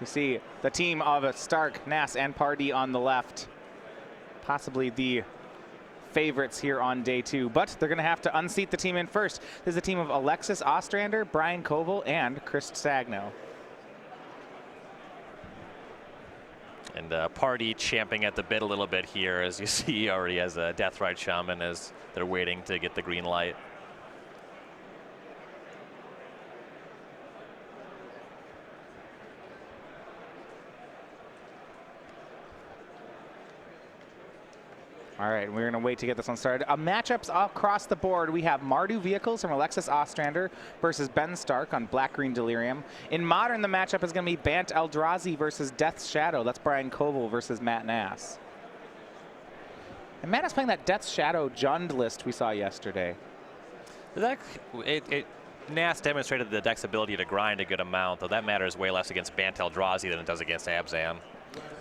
We see the team of Stark, Nass, and Pardee on the left. Possibly the favorites here on day 2, but they're going to have to unseat the team in first. This is a team of Alexis, Ostrander, Brian Coval, and Chris Stagno. And Pardee champing at the bit a little bit here, as you see he already has a Deathrite Shaman as they're waiting to get the green light. All right, we're going to wait to get this one started. Matchups across the board. We have Mardu Vehicles from Alexis Ostrander versus Ben Stark on Black-Green Delirium. In Modern, the matchup is going to be Bant Eldrazi versus Death's Shadow. That's Brian Coval versus Matt Nass. And Matt is playing that Death's Shadow Jund list we saw yesterday. Nass demonstrated the deck's ability to grind a good amount, though that matters way less against Bant Eldrazi than it does against Abzan.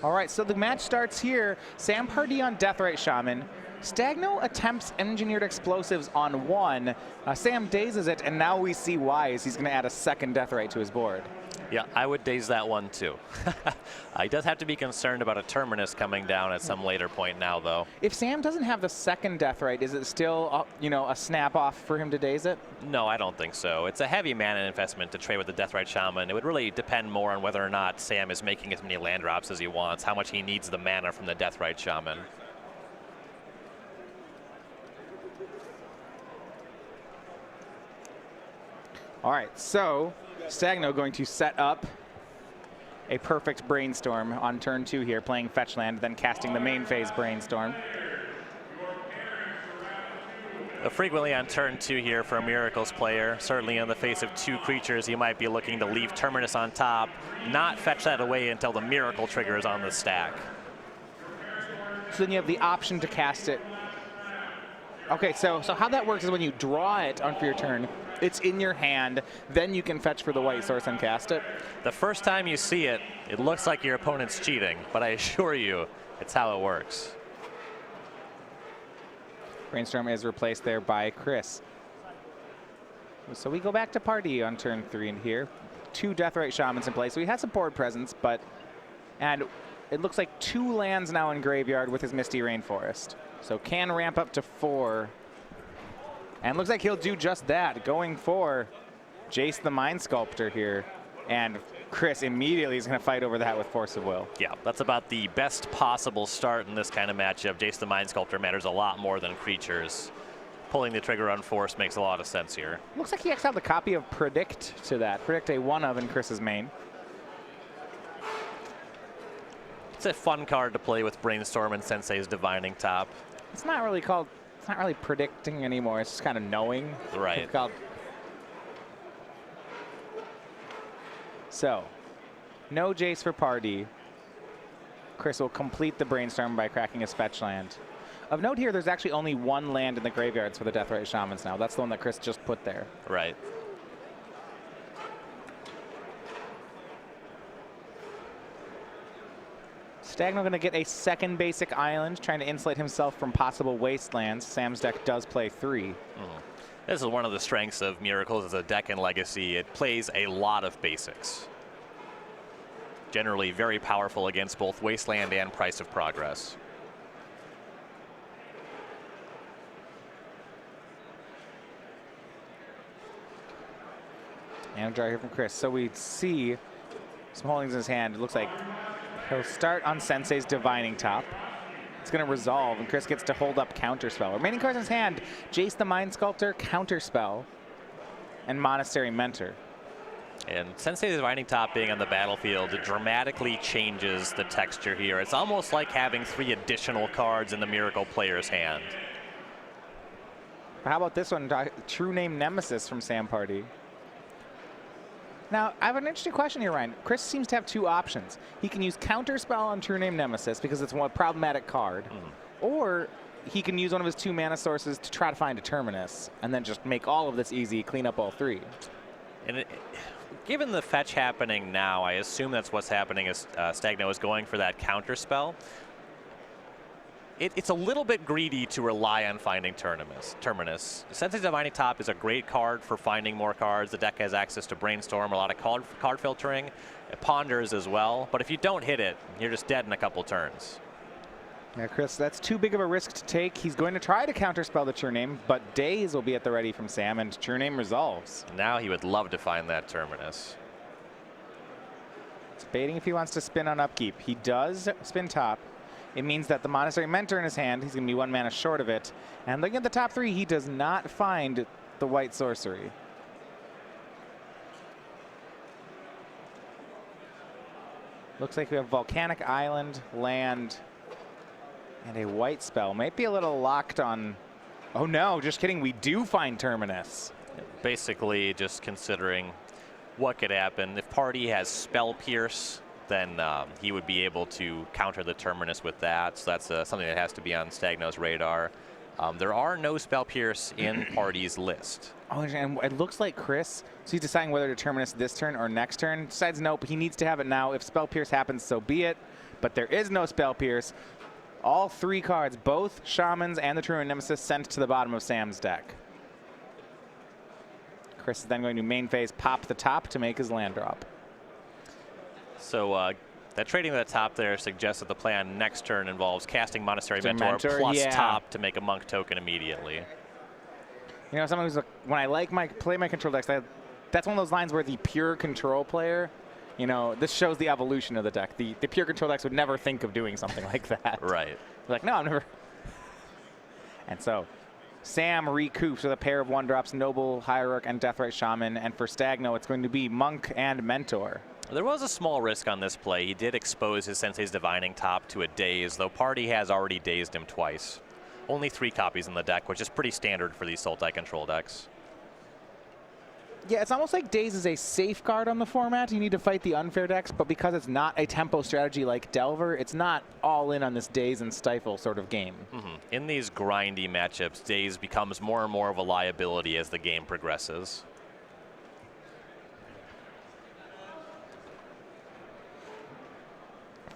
All right, so the match starts here. Sam Pardee on Deathrite Shaman. Stagno attempts Engineered Explosives on 1. Sam dazes it, and now we see why, as he's going to add a second Deathrite to his board. Yeah, I would daze that one too. He does have to be concerned about a Terminus coming down at some later point now, though. If Sam doesn't have the second Deathrite, is it still, a snap off for him to daze it? No, I don't think so. It's a heavy mana investment to trade with the Deathrite Shaman. It would really depend more on whether or not Sam is making as many land drops as he wants, how much he needs the mana from the Deathrite Shaman. All right, so Stagno going to set up a perfect Brainstorm on turn 2 here, playing Fetch Land, then casting the main phase Brainstorm. Frequently on turn 2 here for a Miracles player, certainly in the face of 2 creatures, you might be looking to leave Terminus on top, not fetch that away until the Miracle trigger is on the stack. So then you have the option to cast it. Okay, so how that works is when you draw it on for your turn, it's in your hand, then you can fetch for the white source and cast it. The first time you see it, it looks like your opponent's cheating, but I assure you, it's how it works. Brainstorm is replaced there by Chris. So we go back to Pardee on turn 3 in here. 2 Deathrite Shamans in play, so he has some board presence, and it looks like 2 lands now in graveyard with his Misty Rainforest. So can ramp up to 4. And looks like he'll do just that, going for Jace the Mind Sculptor here. And Chris immediately is going to fight over that with Force of Will. Yeah, that's about the best possible start in this kind of matchup. Jace the Mind Sculptor matters a lot more than creatures. Pulling the trigger on Force makes a lot of sense here. Looks like he actually have the copy of Predict to that. Predict a 1-of in Chris's main. It's a fun card to play with Brainstorm and Sensei's Divining Top. It's not really predicting anymore. It's just kind of knowing. Right. It's called. So, no Jace for Pardee. Chris will complete the Brainstorm by cracking his fetch land. Of note here, there's actually only 1 land in the graveyards for the Deathrite Shamans now. That's the one that Chris just put there. Right. Stagno going to get a second basic island, trying to insulate himself from possible wastelands. Sam's deck does play 3. This is one of the strengths of Miracles as a deck in Legacy. It plays a lot of basics. Generally very powerful against both Wasteland and Price of Progress. And a draw here from Chris. So we see some holdings in his hand. It looks like he'll start on Sensei's Divining Top. It's going to resolve, and Chris gets to hold up Counterspell. Remaining cards in his hand, Jace the Mind Sculptor, Counterspell, and Monastery Mentor. And Sensei's Divining Top being on the battlefield, it dramatically changes the texture here. It's almost like having 3 additional cards in the Miracle player's hand. How about this one, True Name Nemesis from Sam Pardee? Now, I have an interesting question here, Ryan. Chris seems to have 2 options. He can use Counterspell on True Name Nemesis because it's a problematic card, or he can use one of his 2 mana sources to try to find a Terminus, and then just make all of this easy, clean up all 3. And given the fetch happening now, I assume that's what's happening is Stagno is going for that Counterspell. It's a little bit greedy to rely on finding Terminus. Sensei's Divining Top is a great card for finding more cards. The deck has access to Brainstorm, a lot of card filtering. It ponders as well, but if you don't hit it, you're just dead in a couple turns. Yeah, Chris, that's too big of a risk to take. He's going to try to counterspell the True Name, but Daze will be at the ready from Sam, and True Name resolves. Now he would love to find that Terminus. Debating if he wants to spin on upkeep. He does spin top. It means that the Monastery Mentor in his hand, he's going to be 1 mana short of it. And looking at the top 3, he does not find the white sorcery. Looks like we have Volcanic Island, land, and a white spell. Might be a little locked on. Oh no, just kidding. We do find Terminus. Basically, just considering what could happen. If Pardee has Spell Pierce, then he would be able to counter the Terminus with that. So that's something that has to be on Stagno's radar. There are no Spell Pierce in Pardee's list. Oh, and it looks like Chris, so he's deciding whether to Terminus this turn or next turn. Decides nope, he needs to have it now. If Spell Pierce happens, so be it. But there is no Spell Pierce. All 3 cards, both Shamans and the True Nemesis, sent to the bottom of Sam's deck. Chris is then going to main phase pop the top to make his land drop. So that trading at the top there suggests that the plan next turn involves casting Monastery Mentor plus top to make a Monk token immediately. You know, someone who's when I play my control decks, that's one of those lines where the pure control player, you know, this shows the evolution of the deck. The pure control decks would never think of doing something like that. Right. Like, no, I'm never. And so Sam recoups with a pair of 1-drops, Noble, Hierarch, and Deathrite Shaman. And for Stagno, it's going to be Monk and Mentor. There was a small risk on this play. He did expose his Sensei's Divining Top to a Daze, though Pardee has already dazed him twice. Only 3 copies in the deck, which is pretty standard for these Sultai control decks. Yeah, it's almost like Daze is a safeguard on the format. You need to fight the unfair decks, but because it's not a tempo strategy like Delver, it's not all in on this Daze and Stifle sort of game. In these grindy matchups, Daze becomes more and more of a liability as the game progresses.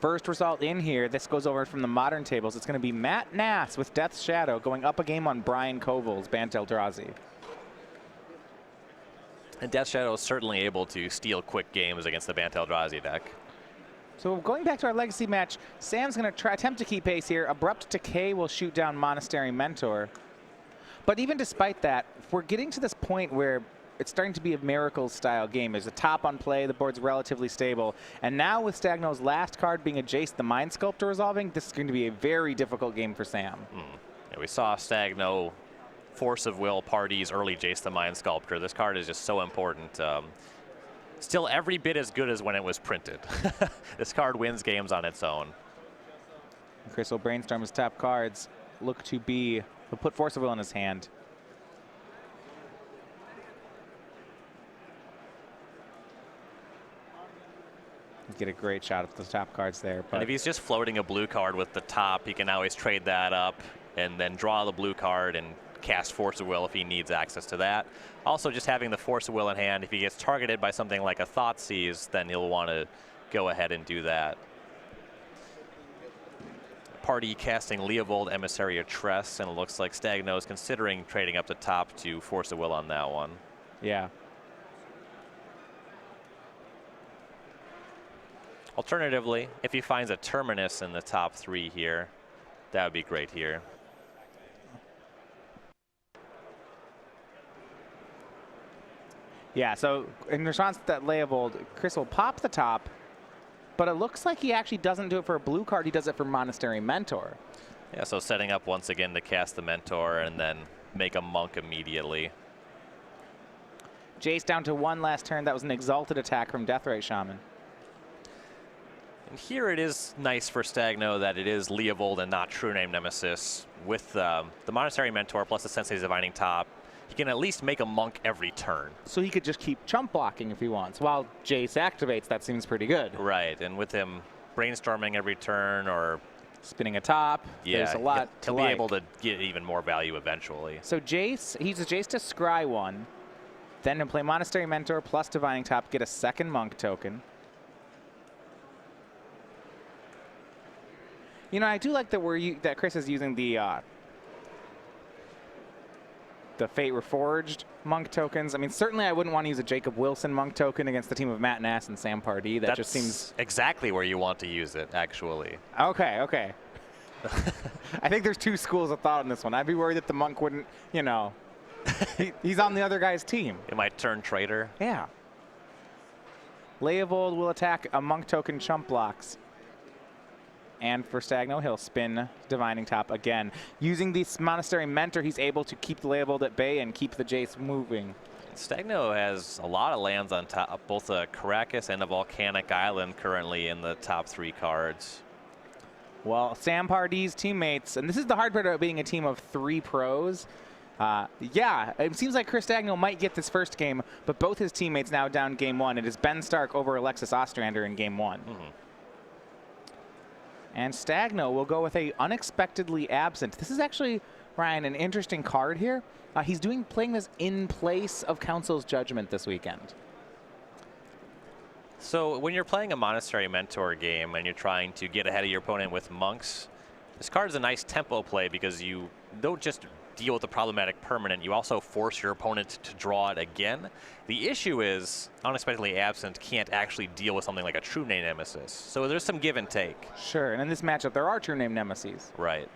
First result in here, this goes over from the modern tables. It's going to be Matt Nass with Death's Shadow going up a game on Brian Coval's Bant Eldrazi. And Death's Shadow is certainly able to steal quick games against the Bant Eldrazi deck. So going back to our Legacy match, Sam's going to attempt to keep pace here. Abrupt Decay will shoot down Monastery Mentor. But even despite that, if we're getting to this point where it's starting to be a Miracles-style game. There's a top on play, the board's relatively stable. And now with Stagno's last card being a Jace the Mind Sculptor resolving, this is going to be a very difficult game for Sam. Yeah, we saw Stagno Force of Will Pardee's early Jace the Mind Sculptor. This card is just so important. Still every bit as good as when it was printed. This card wins games on its own. Chris will brainstorm his top cards. Look to be, he'll put Force of Will in his hand. Get a great shot at the top cards there. But and if he's just floating a blue card with the top, he can always trade that up and then draw the blue card and cast Force of Will if he needs access to that. Also, just having the Force of Will in hand, if he gets targeted by something like a Thoughtseize, then he'll want to go ahead and do that. Pardee casting Leovold Emissary of Tress, and it looks like Stagno is considering trading up the top to Force of Will on that one. Yeah. Alternatively, if he finds a Terminus in the top 3 here, that would be great here. Yeah, so in response to that Leovold, Chris will pop the top, but it looks like he actually doesn't do it for a blue card. He does it for Monastery Mentor. Yeah, so setting up once again to cast the Mentor and then make a Monk immediately. Jace down to 1 last turn. That was an exalted attack from Deathrite Shaman. And here it is nice for Stagno that it is Leovold and not True Name Nemesis. With the Monastery Mentor plus the Sensei's Divining Top, he can at least make a Monk every turn. So he could just keep chump blocking if he wants. While Jace activates, that seems pretty good. Right, and with him brainstorming every turn or spinning a top, yeah, there's a lot he'll be able to get even more value eventually. So Jace, he's a Jace to scry 1, then he'll play Monastery Mentor plus Divining Top, get a second Monk token. You know, I do like that that Chris is using the Fate Reforged Monk tokens. I mean, certainly I wouldn't want to use a Jacob Wilson Monk token against the team of Matt Nass and Sam Pardee. That just seems exactly where you want to use it, actually. Okay, okay. I think there's two schools of thought in this one. I'd be worried that the Monk wouldn't, you know, he's on the other guy's team. It might turn traitor. Yeah. Leovold will attack a Monk token chump blocks. And for Stagno, he'll spin Divining Top again. Using this Monastery Mentor, he's able to keep the Leovold at bay and keep the Jace moving. Stagno has a lot of lands on top, both a Caracas and a Volcanic Island currently in the top 3 cards. Well, Sam Pardee's teammates, and this is the hard part about being a team of 3 pros. Yeah, it seems like Chris Stagno might get this first game, but both his teammates now down game 1. It is Ben Stark over Alexis Ostrander in game 1. And Stagno will go with a Unexpectedly Absent. This is actually, Ryan, an interesting card here. He's playing this in place of Council's Judgment this weekend. So when you're playing a Monastery Mentor game and you're trying to get ahead of your opponent with monks, this card is a nice tempo play because you don't just deal with the problematic permanent, you also force your opponent to draw it again. The issue is Unexpectedly Absent can't actually deal with something like a True Name Nemesis. So there's some give and take. Sure, and in this matchup there are True Name Nemesis. Right.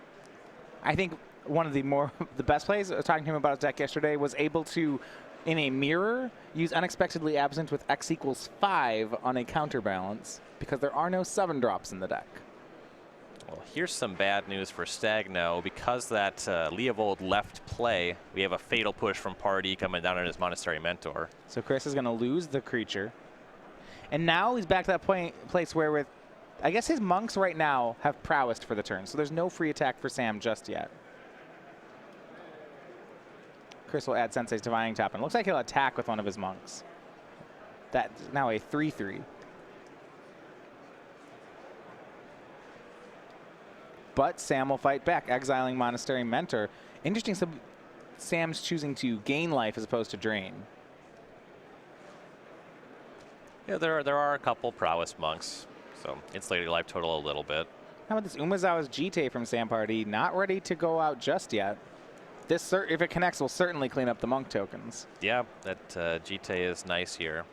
I think one of the best plays, I was talking to him about his deck yesterday, was able to, in a mirror, use Unexpectedly Absent with X equals 5 on a counterbalance because there are no 7-drops in the deck. Well, here's some bad news for Stagno. Because that Leovold left play, we have a fatal push from Pardee coming down on his Monastery Mentor. So Chris is going to lose the creature. And now he's back to that place where with, I guess his monks right now have prowess for the turn, so there's no free attack for Sam just yet. Chris will add Sensei's Divining Top, and it looks like he'll attack with one of his monks. That's now a 3/3. But Sam will fight back, exiling Monastery Mentor. Interesting, so Sam's choosing to gain life as opposed to drain. Yeah, there are a couple prowess monks, so insulated life total a little bit. How about this Umezawa's Jite from Sam Pardee? Not ready to go out just yet. This, if it connects, will certainly clean up the monk tokens. Yeah, that Jite is nice here.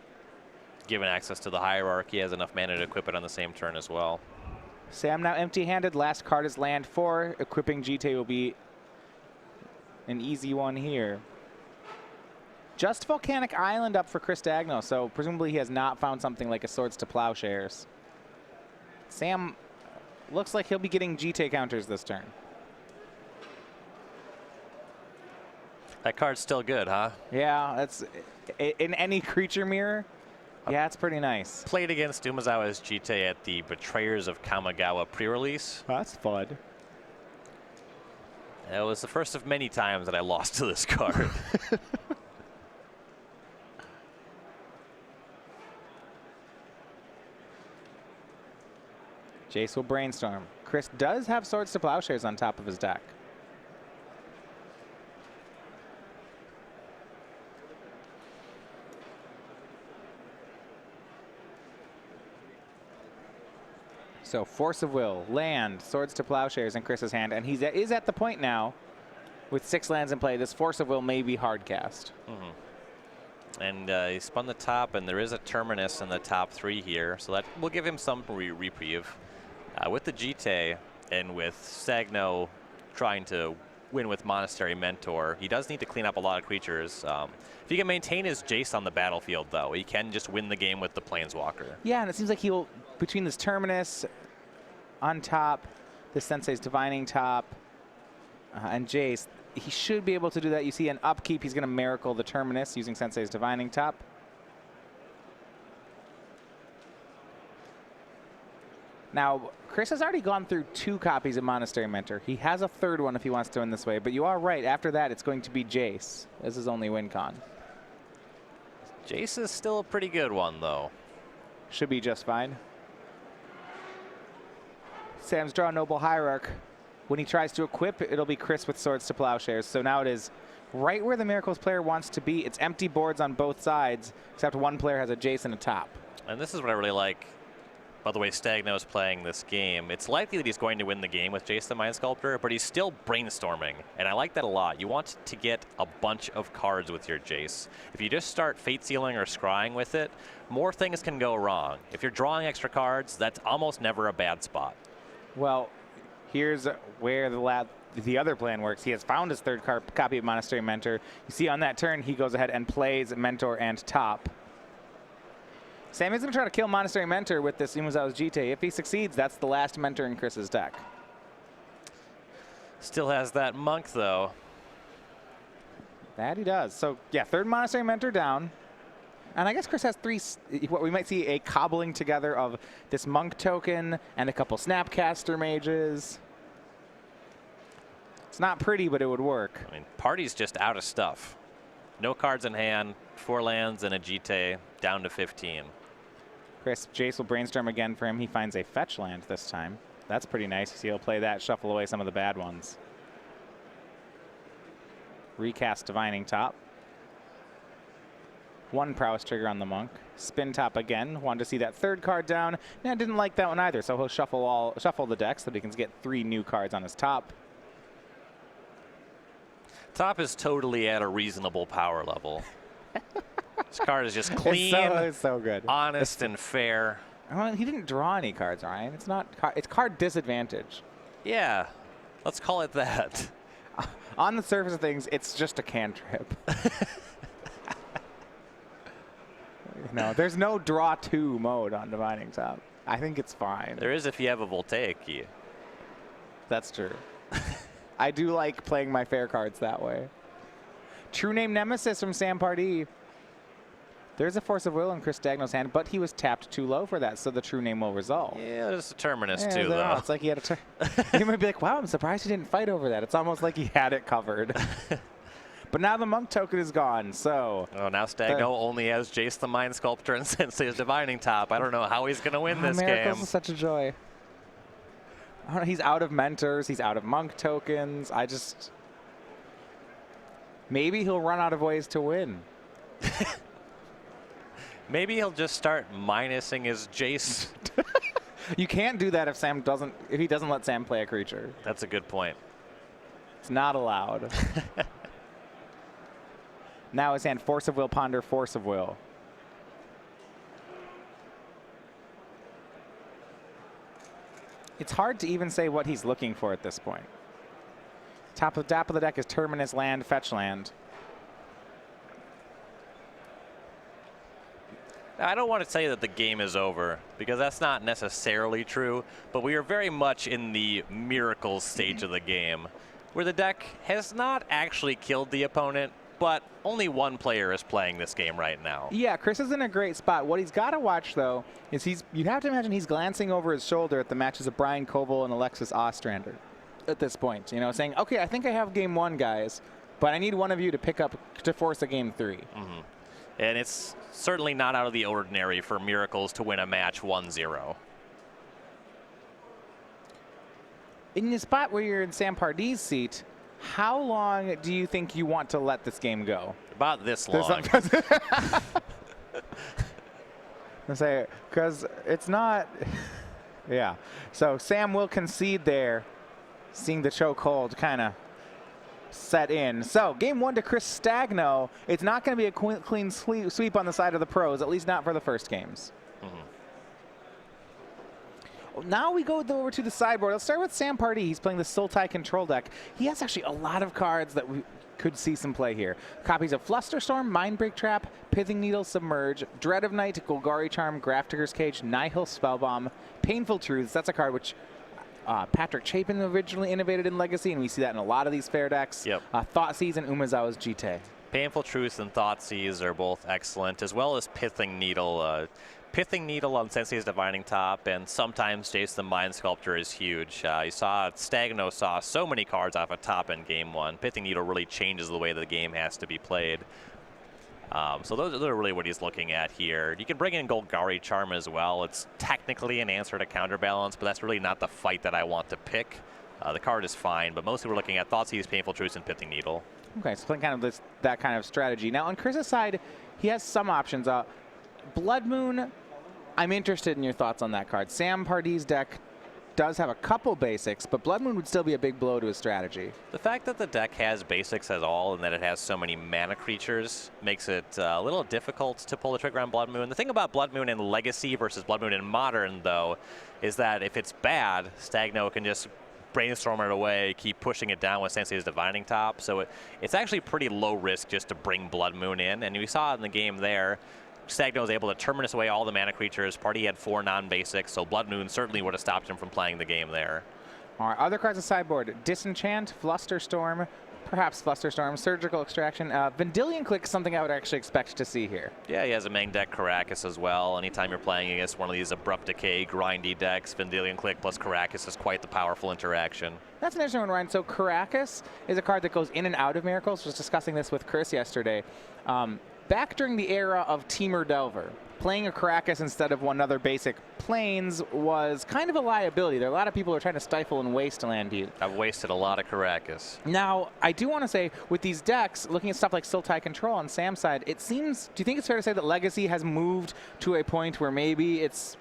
Given access to the hierarchy, has enough mana to equip it on the same turn as well. Sam now empty-handed. Last card is land 4. Equipping Jite will be an easy one here. Just Volcanic Island up for Chris Stagno, so presumably he has not found something like a Swords to Plowshares. Sam looks like he'll be getting Jite counters this turn. That card's still good, huh? Yeah, that's in any creature mirror. Yeah, it's pretty nice. Played against Umezawa's Jite at the Betrayers of Kamigawa pre-release. Oh, that's fun. It was the first of many times that I lost to this card. Jace will brainstorm. Chris does have Swords to Plowshares on top of his deck. So Force of Will, land, Swords to Plowshares in Chris's hand, and he is at the point now with 6 lands in play. This Force of Will may be hard cast. And he spun the top, and there is a Terminus in the top 3 here, so that will give him some reprieve. With the Jite and with Stagno trying to win with Monastery Mentor, he does need to clean up a lot of creatures. If he can maintain his Jace on the battlefield, though, he can just win the game with the Planeswalker. Yeah, and it seems like he'll, between this Terminus on top, the Sensei's Divining Top, and Jace, he should be able to do that. You see an upkeep, he's going to Miracle the Terminus using Sensei's Divining Top. Now, Chris has already gone through 2 copies of Monastery Mentor. He has a 3rd one if he wants to win this way, but you are right. After that, it's going to be Jace. This is only win con. Jace is still a pretty good one, though. Should be just fine. Sam's draw Noble Hierarch. When he tries to equip, it'll be Chris with Swords to Plowshares. So now it is right where the Miracles player wants to be. It's empty boards on both sides, except one player has a Jace and a top. And this is what I really like by the way Stagno is playing this game, it's likely that he's going to win the game with Jace the Mind Sculptor, but he's still brainstorming, and I like that a lot. You want to get a bunch of cards with your Jace. If you just start Fate Sealing or Scrying with it, more things can go wrong. If you're drawing extra cards, that's almost never a bad spot. Well, here's where the other plan works. He has found his third copy of Monastery Mentor. You see on that turn, he goes ahead and plays Mentor and Top. Sam is going to try to kill Monastery Mentor with this Umezawa's Jite. If he succeeds, that's the last Mentor in Chris's deck. Still has that Monk, though. That he does. So, yeah, third Monastery Mentor down. And I guess Chris has three, what we might see a cobbling together of this Monk token and a couple Snapcaster Mages. It's not pretty, but it would work. I mean, Pardee's just out of stuff. No cards in hand, 4 lands and a Jite, down to 15. Chris, Jace will brainstorm again for him. He finds a fetch land this time. That's pretty nice. You see he'll play that, shuffle away some of the bad ones. Recast Divining Top. 1 prowess trigger on the Monk. Spin Top again. Wanted to see that third card down. Nah, didn't like that one either, so he'll shuffle the deck so that he can get 3 new cards on his top. Top is totally at a reasonable power level. This card is just clean, it's so good, honest, and fair. Well, he didn't draw any cards, Ryan. It's not. It's card disadvantage. Yeah, let's call it that. On the surface of things, it's just a cantrip. No, there's no draw 2 mode on Divining Top. I think it's fine. There is if you have a Voltaic key. That's true. I do like playing my fair cards that way. True Name Nemesis from Sam Pardee. There's a Force of Will in Chris Stagno's hand, but he was tapped too low for that, so the True Name will resolve. Yeah, there's a Terminus too, though. It's like he had a turn. You might be like, wow, I'm surprised he didn't fight over that. It's almost like he had it covered. But now the Monk token is gone, so. Oh, now Stagno only has Jace the Mind Sculptor and Sensei's Divining Top. I don't know how he's going to win this Miracles game. Is such a joy. I don't know, he's out of Mentors. He's out of Monk tokens. Maybe he'll run out of ways to win. Maybe he'll just start minusing his Jace. You can't do that if he doesn't let Sam play a creature. That's a good point. It's not allowed. Now his hand, Force of Will, Ponder, Force of Will. It's hard to even say what he's looking for at this point. Top of the deck is Terminus land, fetch land. I don't want to say that the game is over, because that's not necessarily true, but we are very much in the miracles stage of the game, where the deck has not actually killed the opponent, but only one player is playing this game right now. Yeah, Chris is in a great spot. What he's got to watch, though, is you have to imagine he's glancing over his shoulder at the matches of Brian Coval and Alexis Ostrander at this point, you know, saying, okay, I think I have game 1, guys, but I need one of you to force a game 3. Mm-hmm. And it's certainly not out of the ordinary for Miracles to win a match 1-0. In the spot where you're in Sam Pardee's seat, how long do you think you want to let this game go? About this long. Because it's not. Yeah. So Sam will concede there, seeing the chokehold kind of set in. So game 1 to Chris Stagno. It's not going to be a clean sweep on the side of the pros, at least not for the first games. Now we go over to the sideboard. Let's start with Sam Pardee. He's playing the Sultai control deck. He has actually a lot of cards that we could see some play here. Copies of Flusterstorm, Mindbreak Trap, Pithing Needle, Submerge, Dread of Night, Golgari Charm, Grafdigger's Cage, Nihil Spellbomb, Painful Truths. That's a card which Patrick Chapin originally innovated in Legacy, and we see that in a lot of these fair decks. Yep. Thoughtseize and Umezawa's Jite. Painful Truths and Thoughtseize are both excellent, as well as Pithing Needle. Pithing Needle on Sensei's Divining Top, and sometimes Jace the Mind Sculptor is huge. You saw Stagno saw so many cards off a top in game 1. Pithing Needle really changes the way the game has to be played. So those are really what he's looking at here. You can bring in Golgari Charm as well. It's technically an answer to Counterbalance, but that's really not the fight that I want to pick. The card is fine, but mostly we're looking at Thoughtseize, Painful Truths, and Pithing Needle. Okay, so playing kind of that kind of strategy. Now on Chris's side, he has some options. Blood Moon, I'm interested in your thoughts on that card. Sam Pardee's deck does have a couple basics, but Blood Moon would still be a big blow to his strategy. The fact that the deck has basics at all and that it has so many mana creatures makes it a little difficult to pull the trigger on Blood Moon. The thing about Blood Moon in Legacy versus Blood Moon in Modern, though, is that if it's bad, Stagno can just brainstorm it away, keep pushing it down with Sensei's Divining Top. So it's actually pretty low risk just to bring Blood Moon in. And we saw in the game there, Stagno was able to terminus away all the mana creatures. Pardee had 4 non-basics, so Blood Moon certainly would have stopped him from playing the game there. All right, other cards on sideboard: Disenchant, Flusterstorm, perhaps Flusterstorm, Surgical Extraction. Vendilion Click is something I would actually expect to see here. Yeah, he has a main deck Caracas as well. Anytime you're playing against one of these Abrupt Decay, grindy decks, Vendilion Click plus Caracas is quite the powerful interaction. That's an interesting one, Ryan. So Caracas is a card that goes in and out of Miracles. I was discussing this with Chris yesterday. Back during the era of Teamer Delver, playing a Caracas instead of one other basic Plains was kind of a liability. There are a lot of people who are trying to stifle and waste land you. I've wasted a lot of Caracas. Now, I do want to say, with these decks, looking at stuff like Sultai Control on Sam's side, it seems, do you think it's fair to say that Legacy has moved to a point where maybe it's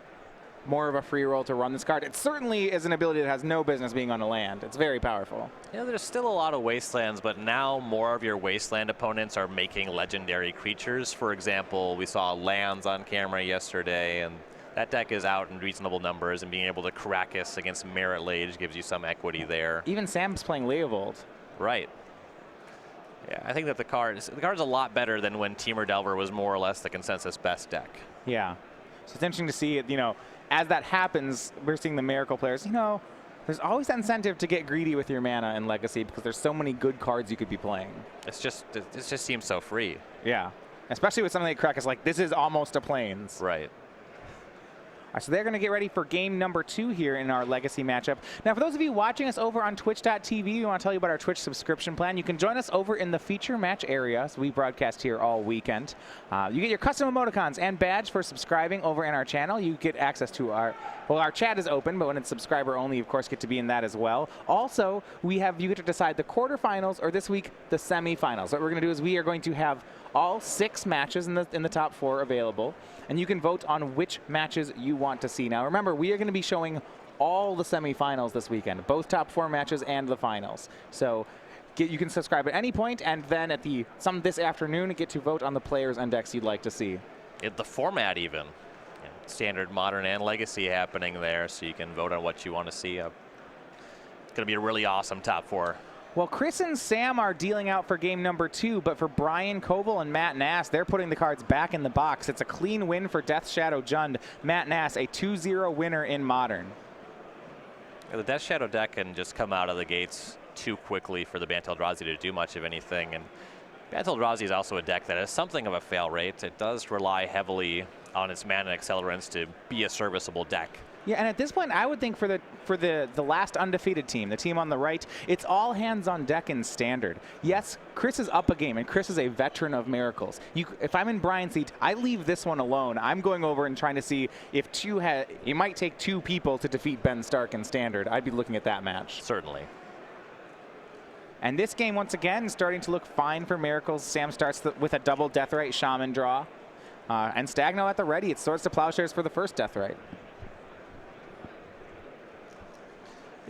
more of a free roll to run this card? It certainly is an ability that has no business being on a land. It's very powerful. Yeah, there's still a lot of wastelands, but now more of your wasteland opponents are making legendary creatures. For example, we saw lands on camera yesterday, and that deck is out in reasonable numbers, and being able to Caracas against Merit Lage gives you some equity there. Even Sam's playing Leovold. Right. Yeah, I think that the card's a lot better than when Teamer Delver was more or less the consensus best deck. Yeah. So it's interesting to see it, as that happens, we're seeing the Miracle players, there's always that incentive to get greedy with your mana in Legacy because there's so many good cards you could be playing. It just seems so free. Yeah. Especially with something like Caracas, like this is almost a Plains. Right. So they're going to get ready for game number 2 here in our Legacy matchup. Now, for those of you watching us over on twitch.tv, we want to tell you about our Twitch subscription plan. You can join us over in the feature match area. So we broadcast here all weekend. You get your custom emoticons and badge for subscribing over in our channel. You get access to our chat is open, but when it's subscriber only, you of course get to be in that as well. Also, you get to decide the quarterfinals, or this week, the semifinals. What we're going to do is we are going to have all 6 matches in the top 4 available, and you can vote on which matches you want to see. Now remember, we are going to be showing all the semifinals this weekend, both top 4 matches and the finals. So you can subscribe at any point, and then at this afternoon get to vote on the players and decks you'd like to see. The format even. Standard, Modern, and Legacy happening there, so you can vote on what you want to see. It's going to be a really awesome top 4. Well, Chris and Sam are dealing out for game number 2, but for Brian, Coval, and Matt Nass, they're putting the cards back in the box. It's a clean win for Death Shadow Jund. Matt Nass, a 2-0 winner in Modern. The Death Shadow deck can just come out of the gates too quickly for the Bant Eldrazi to do much of anything. And Bant Eldrazi is also a deck that has something of a fail rate. It does rely heavily on its mana accelerants to be a serviceable deck. Yeah, and at this point, I would think for the last undefeated team, the team on the right, it's all hands on deck in Standard. Yes, Chris is up a game, and Chris is a veteran of Miracles. If I'm in Brian's seat, I leave this one alone. I'm going over and trying to see if it might take 2 people to defeat Ben Stark in Standard. I'd be looking at that match. Certainly. And this game, once again, starting to look fine for Miracles. Sam starts with a double Deathrite Shaman draw. And Stagno at the ready. It's Swords to Plowshares for the first Deathrite.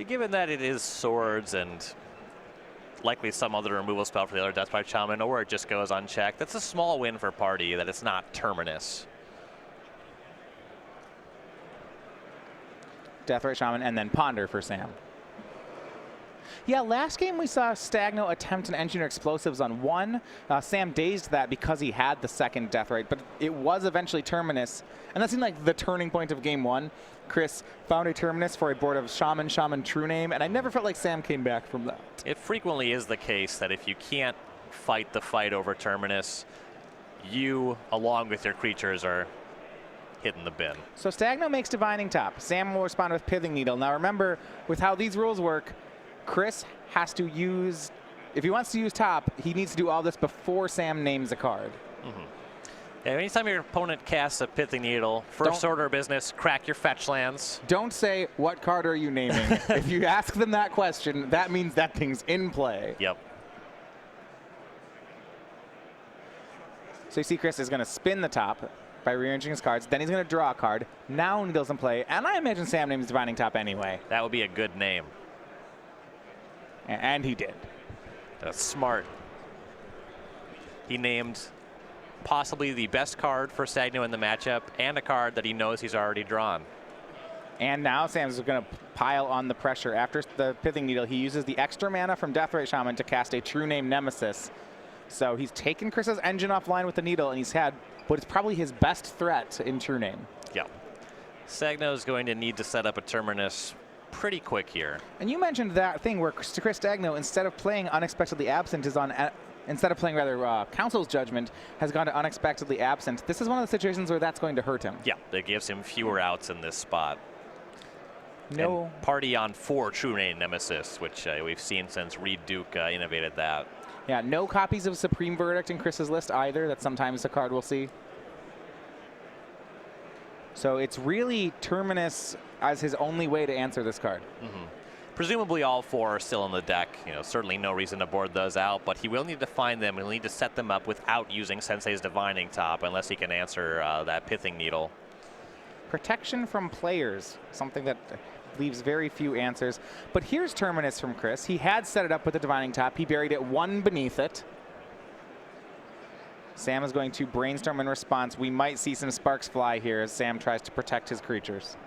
Given that it is Swords and likely some other removal spell for the other Deathrite Shaman, or it just goes unchecked, that's a small win for Pardee that it's not Terminus. Deathrite Shaman and then Ponder for Sam. Yeah, last game we saw Stagno attempt an Engineer Explosives on 1. Sam dazed that because he had the second Deathrite, but it was eventually Terminus. And that seemed like the turning point of game 1. Chris found a Terminus for a board of Shaman, True Name, and I never felt like Sam came back from that. It frequently is the case that if you can't fight the fight over Terminus, you, along with your creatures, are hitting the bin. So Stagno makes Divining Top. Sam will respond with Pithing Needle. Now remember, with how these rules work, Chris has to use, if he wants to use top, he needs to do all this before Sam names a card. Mm-hmm. Yeah, anytime your opponent casts a Pithing Needle, first order of business, crack your fetch lands. Don't say, what card are you naming? If you ask them that question, that means that thing's in play. Yep. So you see Chris is going to spin the top, by rearranging his cards. Then he's going to draw a card. Now Needle's in play. And I imagine Sam names Divining Top anyway. That would be a good name. And he did. That's smart. He named possibly the best card for Stagno in the matchup and a card that he knows he's already drawn. And now Sam's going to pile on the pressure. After the Pithing Needle, he uses the extra mana from Deathrite Shaman to cast a True Name Nemesis. So he's taken Chris's engine offline with the Needle, and he's had what is probably his best threat in True Name. Yeah. Stagno is going to need to set up a Terminus pretty quick here. And you mentioned that thing where Chris Stagno, instead of playing Unexpectedly Absent, is on... instead of playing Council's Judgment, has gone to Unexpectedly Absent. This is one of the situations where that's going to hurt him. Yeah, that gives him fewer outs in this spot. No. And Pardee on 4 True Name Nemesis, which we've seen since Reed Duke innovated that. Yeah, no copies of Supreme Verdict in Chris's list either. That's sometimes a card we'll see. So it's really Terminus as his only way to answer this card. Mm-hmm. Presumably all 4 are still in the deck. You know, certainly no reason to board those out, but he will need to find them. He'll need to set them up without using Sensei's Divining Top unless he can answer that Pithing Needle. Protection from players, something that leaves very few answers. But here's Terminus from Chris. He had set it up with the Divining Top. He buried it 1 beneath it. Sam is going to brainstorm in response. We might see some sparks fly here as Sam tries to protect his creatures.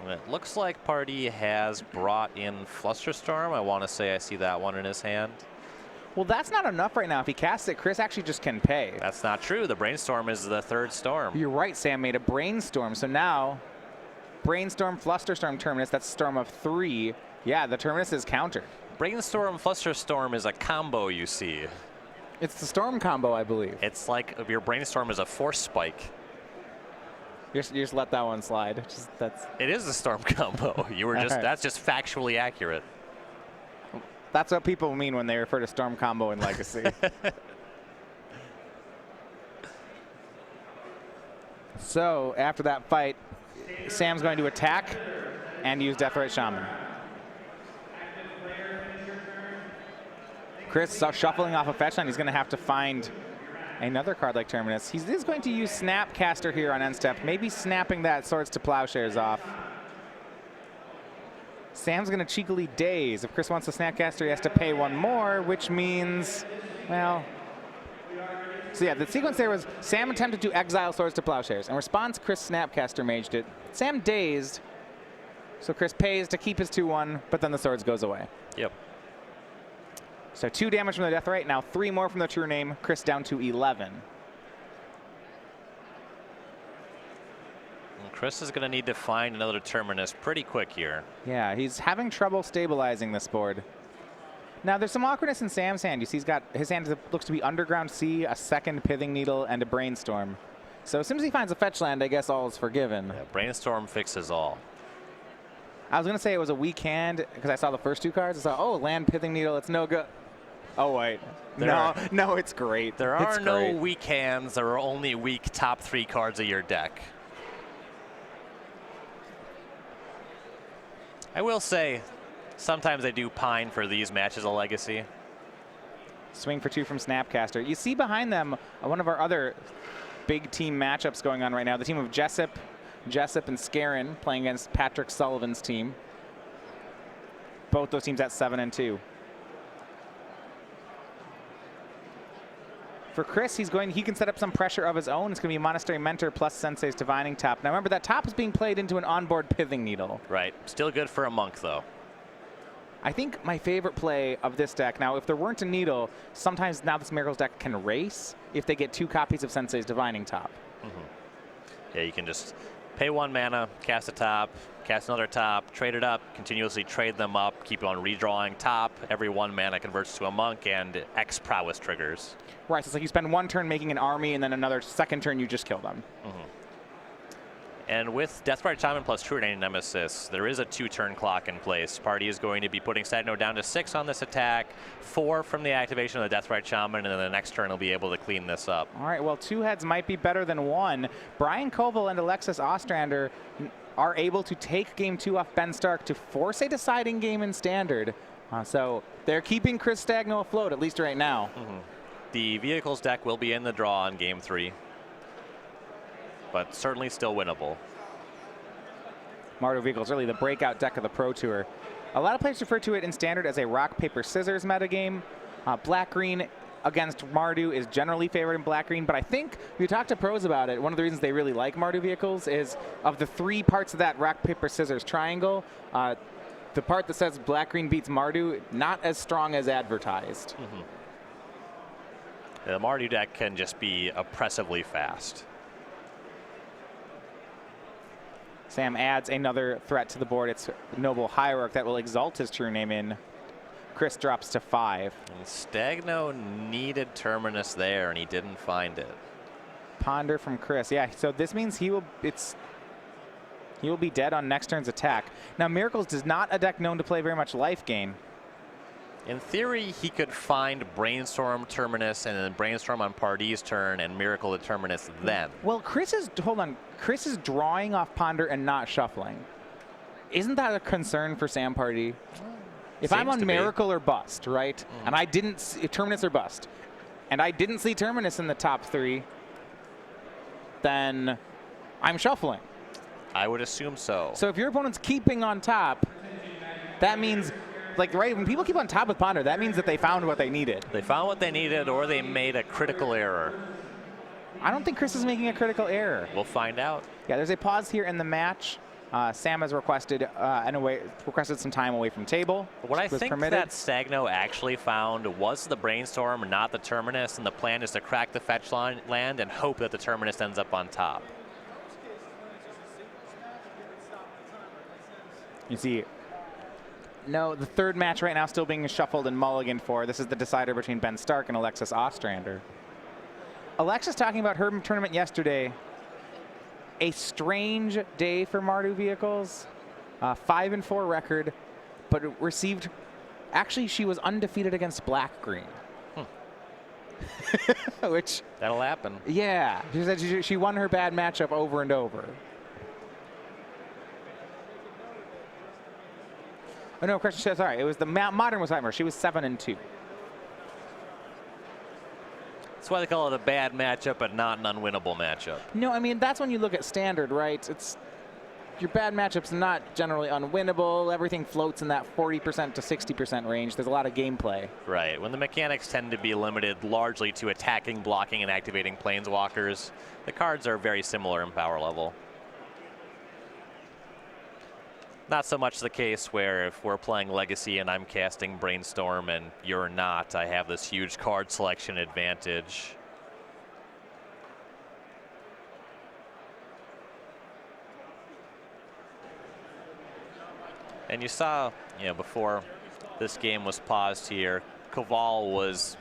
It looks like Pardee has brought in Flusterstorm. I want to say I see that one in his hand. Well, that's not enough right now. If he casts it, Chris actually just can pay. That's not true. The Brainstorm is the 3rd storm. You're right, Sam made a Brainstorm. So now, Brainstorm, Flusterstorm, Terminus, that's Storm of 3. Yeah, the Terminus is countered. Brainstorm, Flusterstorm is a combo, you see. It's the Storm combo, I believe. It's like your Brainstorm is a Force Spike. You just let that one slide. It is a Storm combo. You were just, that's just factually accurate. That's what people mean when they refer to Storm combo in Legacy. So after that fight, Sam's going to attack and use Deathrite Shaman. Chris shuffling off a fetch line. He's going to have to find another card like Terminus. He is going to use Snapcaster here on end step, maybe snapping that Swords to Plowshares off. Sam's going to cheekily daze. If Chris wants a Snapcaster, he has to pay 1 more, which means, well... So yeah, the sequence there was Sam attempted to exile Swords to Plowshares. In response, Chris Snapcaster maged it. Sam dazed, so Chris pays to keep his 2-1, but then the Swords goes away. Yep. So 2 damage from the Deathrite, now 3 more from the True Name. Chris down to 11. Chris is going to need to find another Terminus pretty quick here. Yeah, he's having trouble stabilizing this board. Now, there's some awkwardness in Sam's hand. You see he's got his hand looks to be Underground Sea, a 2nd Pithing Needle, and a Brainstorm. So as soon as he finds a fetch land, I guess all is forgiven. Yeah, Brainstorm fixes all. I was going to say it was a weak hand because I saw the first 2 cards. I saw, oh, land Pithing Needle, it's no good. Oh, wait. No, it's great. There are no weak hands. There are only weak top 3 cards of your deck. I will say, sometimes I do pine for these matches of Legacy. Swing for 2 from Snapcaster. You see behind them one of our other big team matchups going on right now. The team of Jessup and Scarin playing against Patrick Sullivan's team. Both those teams at 7-2. For Chris, he can set up some pressure of his own. It's going to be Monastery Mentor plus Sensei's Divining Top. Now remember, that top is being played into an onboard Pithing Needle. Right. Still good for a Monk, though. I think my favorite play of this deck, now if there weren't a Needle, sometimes now this Miracles deck can race if they get 2 copies of Sensei's Divining Top. Yeah, you can just pay 1 mana, cast a top, cast another top, trade it up, continuously trade them up, keep on redrawing top. Every 1 mana converts to a Monk, and X prowess triggers. Right, so it's like you spend 1 turn making an army, and then another 2nd turn you just kill them. And with Deathrite Shaman plus True Name Nemesis, there is a 2-turn clock in place. Pardee is going to be putting Stagno down to 6 on this attack, 4 from the activation of the Deathrite Shaman, and then the next turn he'll be able to clean this up. All right, well, 2 heads might be better than 1. Brian Coval and Alexis Ostrander are able to take game 2 off Ben Stark to force a deciding game in Standard. So they're keeping Chris Stagno afloat, at least right now. The Vehicles deck will be in the draw on game 3. but certainly still winnable. Mardu Vehicle is really the breakout deck of the Pro Tour. A lot of players refer to it in Standard as a rock, paper, scissors metagame. Black-green against Mardu is generally favored in black-green, but I think if you talk to pros about it, one of the reasons they really like Mardu Vehicles is of the 3 parts of that rock, paper, scissors triangle, the part that says black-green beats Mardu, not as strong as advertised. The Mardu deck can just be oppressively fast. Sam adds another threat to the board. It's Noble Hierarch that will exalt his true name in. Chris drops to 5. And Stagno needed Terminus there, and he didn't find it. Ponder from Chris. Yeah, so this means he will be dead on next turn's attack. Now, Miracles does not a deck known to play very much life gain. In theory, he could find Brainstorm Terminus and then Brainstorm on Pardee's turn and Miracle the Terminus then. Well, Chris is drawing off Ponder and not shuffling. Isn't that a concern for Sam Pardee? If I'm on Miracle or Bust, right, and I didn't see Terminus or Bust, and I didn't see Terminus in the top 3, then I'm shuffling. I would assume so. So if your opponent's keeping on top, that means, like, right, when people keep on top with Ponder, that means that they found what they needed. They found what they needed, or they made a critical error. I don't think Chris is making a critical error. We'll find out. Yeah, there's a pause here in the match. Sam has requested some time away from table. What I think that Stagno actually found was the Brainstorm, not the Terminus, and the plan is to crack the fetch land and hope that the Terminus ends up on top. You see, no, the 3rd match right now still being shuffled and mulliganed for. This is the decider between Ben Stark and Alexis Ostrander. Alexis talking about her tournament yesterday. A strange day for Mardu Vehicles. 5-4 record, but received. Actually, she was undefeated against black-green. Which that'll happen. Yeah, she said she won her bad matchup over and over. Oh no, question. Sorry, it was the modern was Heimer. She was 7-2. That's why they call it a bad matchup, but not an unwinnable matchup. No, I mean, that's when you look at Standard, right? It's your bad matchup's not generally unwinnable. Everything floats in that 40% to 60% range. There's a lot of gameplay. Right. When the mechanics tend to be limited largely to attacking, blocking, and activating planeswalkers, the cards are very similar in power level. Not so much the case where if we're playing Legacy and I'm casting Brainstorm and you're not, I have this huge card selection advantage. And you saw, before this game was paused here, Coval was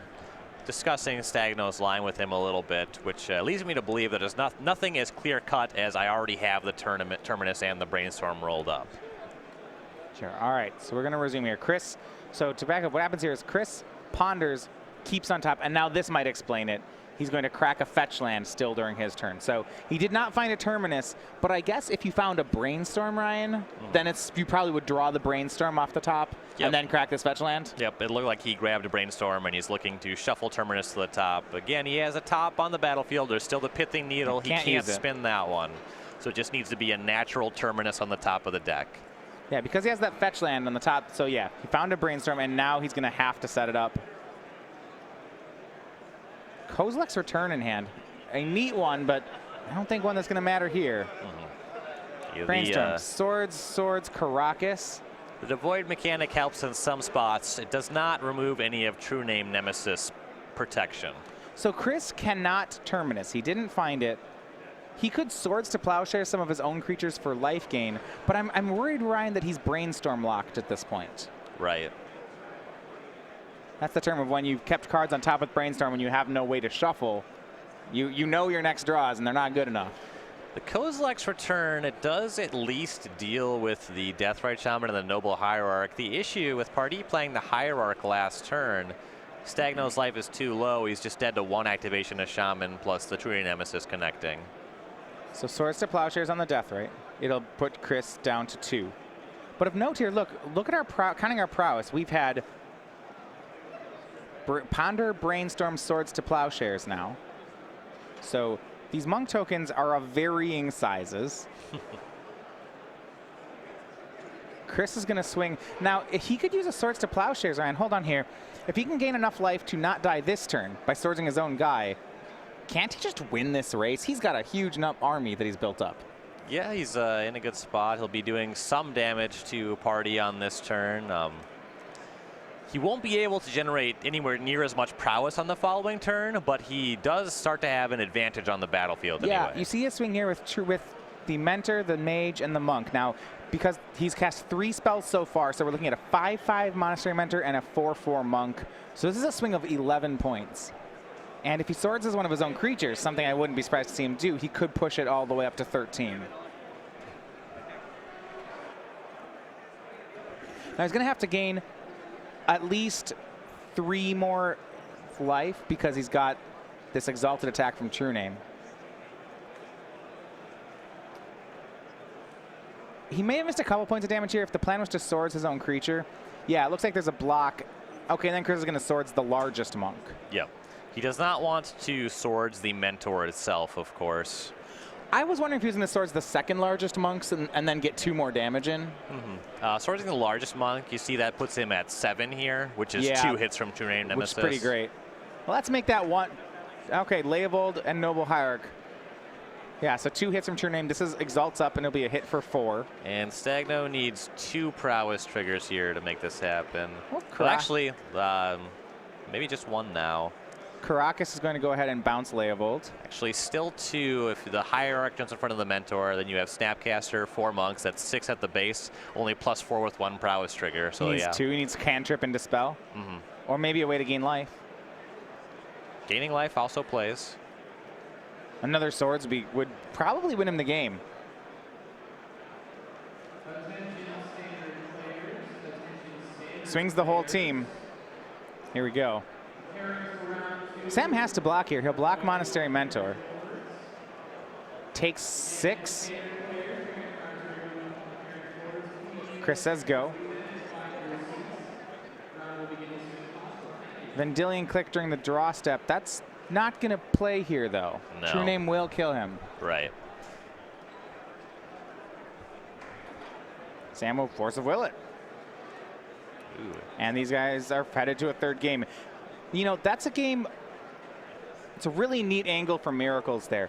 discussing Stagno's line with him a little bit, which leads me to believe that there's nothing as clear-cut as I already have the Terminus and the Brainstorm rolled up. Sure. All right, so we're going to resume here. Chris, so to back up, what happens here is Chris ponders, keeps on top, and now this might explain it. He's going to crack a fetch land still during his turn. So he did not find a Terminus, but I guess if you found a Brainstorm, Ryan, then you probably would draw the Brainstorm off the top and then crack this fetch land? Yep, it looked like he grabbed a Brainstorm and he's looking to shuffle Terminus to the top. Again, he has a top on the battlefield. There's still the Pithing Needle. He can't spin that one. So it just needs to be a natural Terminus on the top of the deck. Yeah, because he has that fetch land on the top. So yeah, he found a Brainstorm, and now he's going to have to set it up. Kozilek's Return in hand. A neat one, but I don't think one that's going to matter here. Brainstorm. Swords, Caracas. The Devoid mechanic helps in some spots. It does not remove any of True Name Nemesis protection. So Chris cannot Terminus. He didn't find it. He could Swords to Plowshare some of his own creatures for life gain, but I'm worried, Ryan, that he's Brainstorm locked at this point. Right. That's the term of when you've kept cards on top with Brainstorm and you have no way to shuffle. You know your next draws, and they're not good enough. The Kozilek's Return, it does at least deal with the Deathrite Shaman and the Noble Hierarch. The issue with Pardee playing the Hierarch last turn, Stagno's life is too low. He's just dead to 1 activation of Shaman plus the True Nemesis connecting. So Swords to Plowshares on the Deathrite. It'll put Chris down to 2. But of note here, look at our counting our prowess. We've had Ponder, Brainstorm, Swords to Plowshares now. So These monk tokens are of varying sizes. Chris is going to swing. Now, he could use a Swords to Plowshares, Ryan. Hold on here. If he can gain enough life to not die this turn by swordsing his own guy, can't he just win this race? He's got a huge enough army that he's built up. Yeah, he's in a good spot. He'll be doing some damage to Pardee on this turn. He won't be able to generate anywhere near as much prowess on the following turn, but he does start to have an advantage on the battlefield anyway. You see a swing here with the Mentor, the Mage, and the Monk. Now, because he's cast 3 spells so far, so we're looking at a 5/5 Monastery Mentor and a 4/4 Monk. So this is a swing of 11 points. And if he swords as one of his own creatures, something I wouldn't be surprised to see him do, he could push it all the way up to 13. Now he's going to have to gain at least 3 more life because he's got this Exalted attack from True Name. He may have missed a couple points of damage here if the plan was to swords his own creature. Yeah, it looks like there's a block. Okay, and then Chris is going to swords the largest monk. Yep. He does not want to swords the Mentor itself, of course. I was wondering if he was going to swords the second largest monks and then get 2 more damage in. Swordsing the largest monk, you see that puts him at 7 here, which is 2 hits from True Name Nemesis. Which is pretty great. Well, let's make that 1. Okay, Leovold and Noble Hierarch. Yeah, so 2 hits from True Name. This is exalts up, and it'll be a hit for 4. And Stagno needs 2 prowess triggers here to make this happen. Well, actually, maybe just 1 now. Caracas is going to go ahead and bounce Leovold. Actually, still 2. If the Hierarch jumps in front of the Mentor, then you have Snapcaster, 4 monks. That's 6 at the base. Only +4 with 1 prowess trigger. So he needs 2. He needs Cantrip and Dispel. Or maybe a way to gain life. Gaining life also plays. Another swords would probably win him the game. Swings the whole team. Here we go. Sam has to block here. He'll block Monastery Mentor. Takes 6. Chris says go. Vendilion Click during the draw step. That's not going to play here, though. No. True Name will kill him. Right. Sam will Force of Will it. Ooh. And these guys are headed to a 3rd game. You know, that's a game. It's a really neat angle for Miracles there.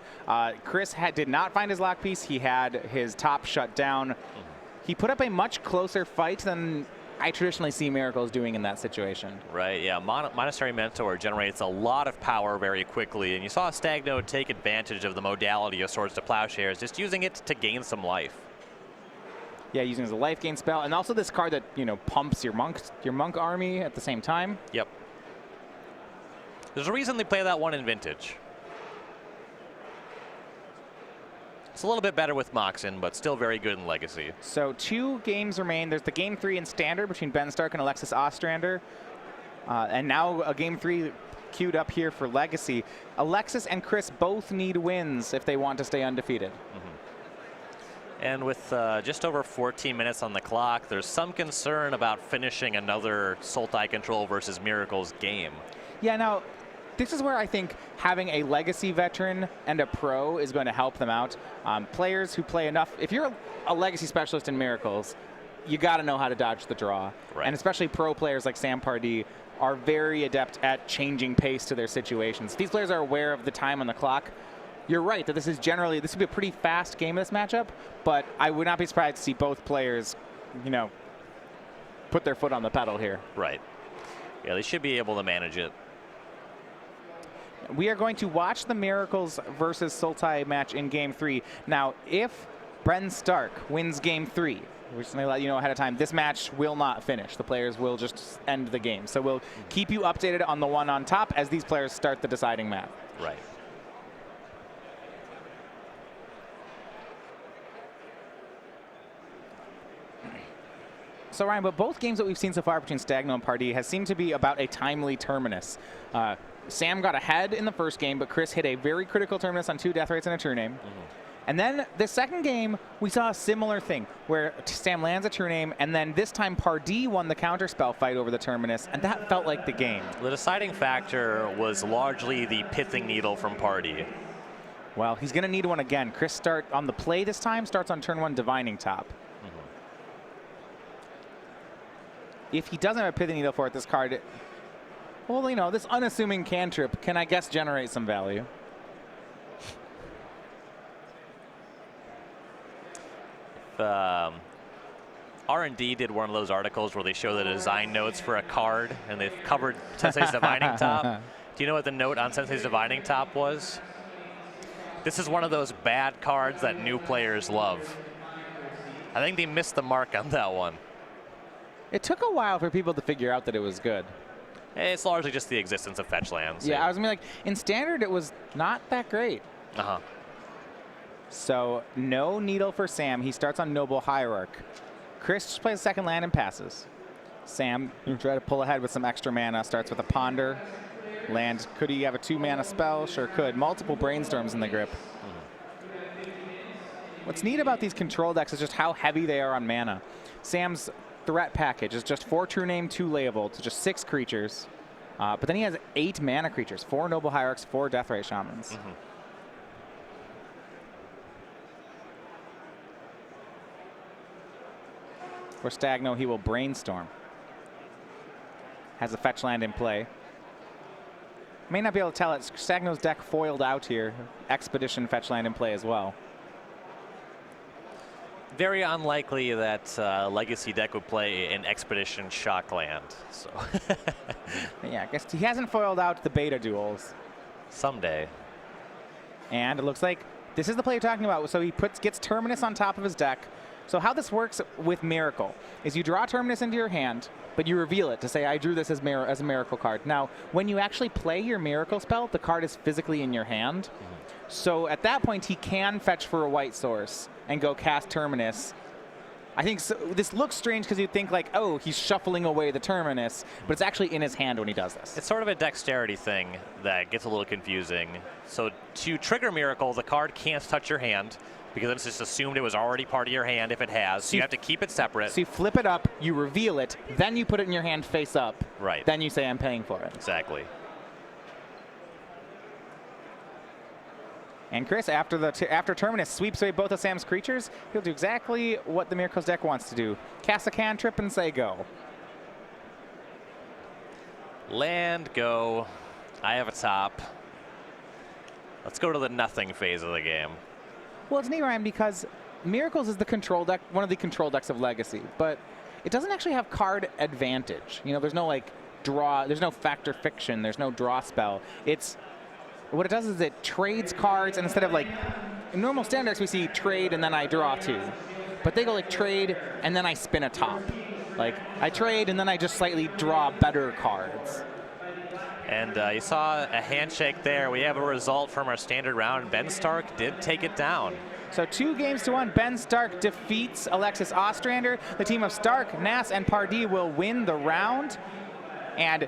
Chris did not find his lock piece. He had his top shut down. He put up a much closer fight than I traditionally see Miracles doing in that situation. Right, yeah. Monastery Mentor generates a lot of power very quickly, and you saw Stagno take advantage of the modality of Swords to Plowshares, just using it to gain some life. Yeah, using it as a life gain spell, and also this card that, you know, pumps your monk army at the same time. Yep. There's a reason they play that one in Vintage. It's a little bit better with Moxen, but still very good in Legacy. So 2 games remain. There's the Game 3 in Standard between Ben Stark and Alexis Ostrander. And now a Game 3 queued up here for Legacy. Alexis and Chris both need wins if they want to stay undefeated. And with just over 14 minutes on the clock, there's some concern about finishing another Sultai Control versus Miracles game. Yeah, now, this is where I think having a Legacy veteran and a pro is going to help them out. Players who play enough, if you're a Legacy specialist in Miracles, you got to know how to dodge the draw. Right. And especially pro players like Sam Pardee are very adept at changing pace to their situations. These players are aware of the time on the clock. You're right that this would be a pretty fast game of this matchup, but I would not be surprised to see both players, you know, put their foot on the pedal here. Right. Yeah, they should be able to manage it. We are going to watch the Miracles versus Sultai match in Game 3. Now, if Bren Stark wins Game 3, we're just going to let you know ahead of time, this match will not finish. The players will just end the game. So we'll keep you updated on the one on top as these players start the deciding match. Right. So Ryan, but both games that we've seen so far between Stagno and Pardee has seemed to be about a timely terminus. Sam got ahead in the first game, but Chris hit a very critical terminus on 2 death rates and a True Name. And then the second game, we saw a similar thing where Sam lands a True Name, and then this time Pardee won the counterspell fight over the terminus, and that felt like the game. The deciding factor was largely the Pithing Needle from Pardee. Well, he's going to need one again. Chris start on the play this time, starts on turn 1 Divining Top. If he doesn't have a Pithing Needle for it, this card, well, you know, this unassuming cantrip can, I guess, generate some value. R&D did one of those articles where they show the design notes for a card, and they've covered Sensei's Divining Top. Do you know what the note on Sensei's Divining Top was? This is one of those bad cards that new players love. I think they missed the mark on that one. It took a while for people to figure out that it was good. It's largely just the existence of fetch lands. Yeah, I was gonna be like, in Standard, it was not that great. So no Needle for Sam. He starts on Noble Hierarch. Chris just plays a second land and passes. Sam, you try to pull ahead with some extra mana. Starts with a Ponder. Land. Could he have a 2-mana spell? Sure could. Multiple Brainstorms in the grip. What's neat about these control decks is just how heavy they are on mana. Sam's threat package is just 4 True Name, 2 Layable, so just 6 creatures. But then he has 8 mana creatures, 4 Noble Hierarchs, 4 Deathrite Shamans. For Stagno, he will Brainstorm. Has a fetch land in play. May not be able to tell it. Stagno's deck foiled out here. Expedition fetch land in play as well. Very unlikely that Legacy deck would play an Expedition shock land. So yeah, I guess he hasn't foiled out the beta duels. Someday. And it looks like this is the play you're talking about. So he gets Terminus on top of his deck. So how this works with Miracle is you draw Terminus into your hand, but you reveal it to say, I drew this as a Miracle card. Now, when you actually play your Miracle spell, the card is physically in your hand. So at that point, he can fetch for a white source and go cast Terminus. I think this looks strange because you'd think like, oh, he's shuffling away the Terminus, but it's actually in his hand when he does this. It's sort of a dexterity thing that gets a little confusing. So to trigger Miracle, the card can't touch your hand, because it's just assumed it was already part of your hand if it has. So you have to keep it separate. So you flip it up, you reveal it, then you put it in your hand face up. Right. Then you say, I'm paying for it. Exactly. And Chris, after Terminus sweeps away both of Sam's creatures, he'll do exactly what the Miracles deck wants to do. Cast a cantrip and say go. Land, go. I have a top. Let's go to the nothing phase of the game. Well, it's neat, Ryan, because Miracles is the control deck, one of the control decks of Legacy, but it doesn't actually have card advantage. You know, there's no like draw, there's no factor fiction, there's no draw spell. What it does is it trades cards, and instead of like in normal standards we see trade and then I draw 2, but they go like trade and then I spin a top. Like I trade and then I just slightly draw better cards. And you saw a handshake there. We have a result from our standard round. Ben Stark did take it down. So 2-1, Ben Stark defeats Alexis Ostrander. The team of Stark, Nass, and Pardee will win the round. And,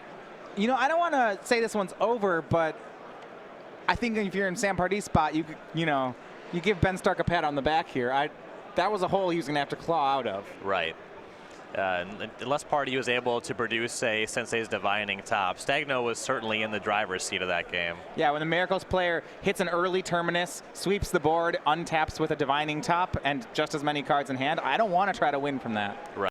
you know, I don't want to say this one's over, but I think if you're in Sam Pardee's spot, you give Ben Stark a pat on the back here. That was a hole he was going to have to claw out of. Right. Unless Pardee was able to produce a Sensei's Divining Top, Stagno was certainly in the driver's seat of that game. Yeah, when the Miracles player hits an early Terminus, sweeps the board, untaps with a Divining Top, and just as many cards in hand, I don't want to try to win from that. Right.